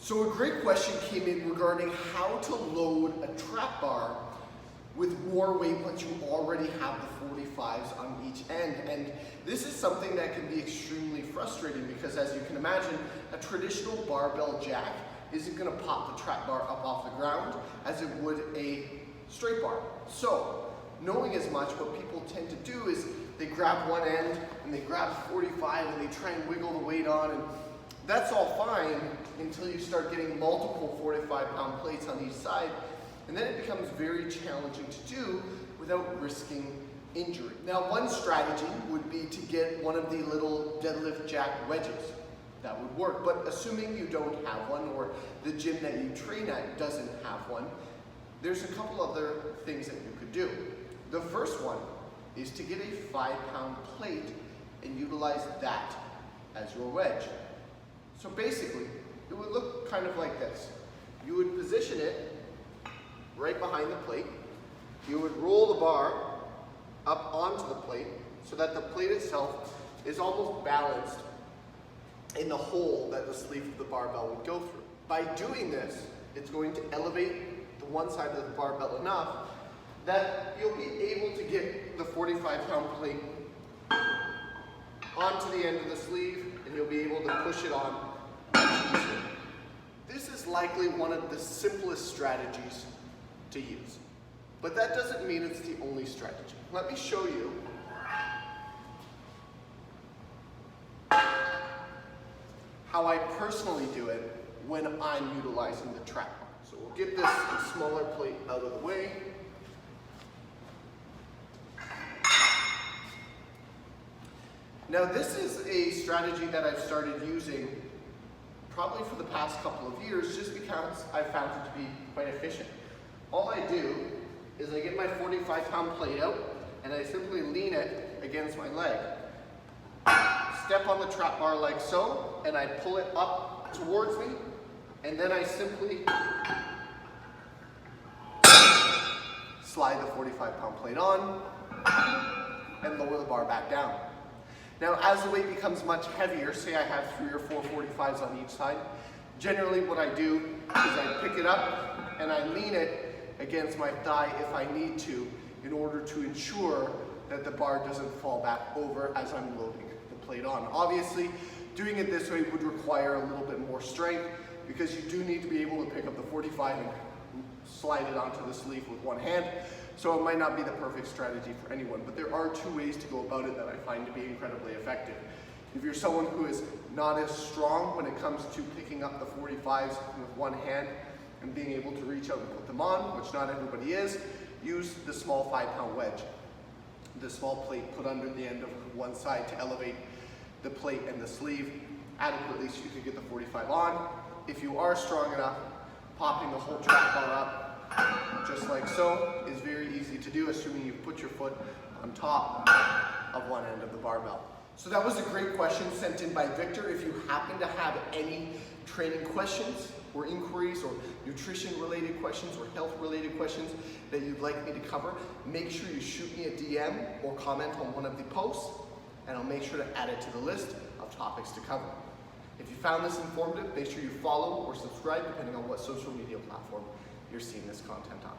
So a great question came in regarding how to load a trap bar with more weight once you already have the 45s on each end. And this is something that can be extremely frustrating because, as you can imagine, a traditional barbell jack isn't going to pop the trap bar up off the ground as it would a straight bar. So knowing as much, what people tend to do is they grab one end and they grab 45 and they try and wiggle the weight on, and that's all fine until you start getting multiple 45-pound plates on each side, and then it becomes very challenging to do without risking injury. Now, one strategy would be to get one of the little deadlift jack wedges. That would work, but assuming you don't have one or the gym that you train at doesn't have one, there's a couple other things that you could do. The first one is to get a 5-pound plate and utilize that as your wedge. So basically, it would look kind of like this. You would position it right behind the plate. You would roll the bar up onto the plate so that the plate itself is almost balanced in the hole that the sleeve of the barbell would go through. By doing this, it's going to elevate the one side of the barbell enough that you'll be able to get the 45-pound plate onto the end of the sleeve, and you'll be able to push it on much easier. This is likely one of the simplest strategies to use, but that doesn't mean it's the only strategy. Let me show you how I personally do it when I'm utilizing the trap bar. So we'll get this smaller plate out of the way. Now, this is a strategy that I've started using probably for the past couple of years just because I've found it to be quite efficient. All I do is I get my 45-pound plate out and I simply lean it against my leg. Step on the trap bar like so, and I pull it up towards me, and then I simply slide the 45-pound plate on and lower the bar back down. Now, as the weight becomes much heavier, say I have 3 or 4 45s on each side, generally what I do is I pick it up and I lean it against my thigh if I need to, in order to ensure that the bar doesn't fall back over as I'm loading the plate on. Obviously, doing it this way would require a little bit more strength because you do need to be able to pick up the 45 and slide it onto the sleeve with one hand. So it might not be the perfect strategy for anyone, but there are 2 ways to go about it that I find to be incredibly effective. If you're someone who is not as strong when it comes to picking up the 45s with one hand and being able to reach out and put them on, which not everybody is, use the small 5-pound wedge. The small plate put under the end of one side to elevate the plate and the sleeve adequately so you can get the 45 on. If you are strong enough, popping the whole trap bar up just like so is very easy to do, assuming you put your foot on top of one end of the barbell. So that was a great question sent in by Victor. If you happen to have any training questions or inquiries or nutrition related questions or health related questions that you'd like me to cover, make sure you shoot me a DM or comment on one of the posts, and I'll make sure to add it to the list of topics to cover. If you found this informative, make sure you follow or subscribe depending on what social media platform you're seeing this content on.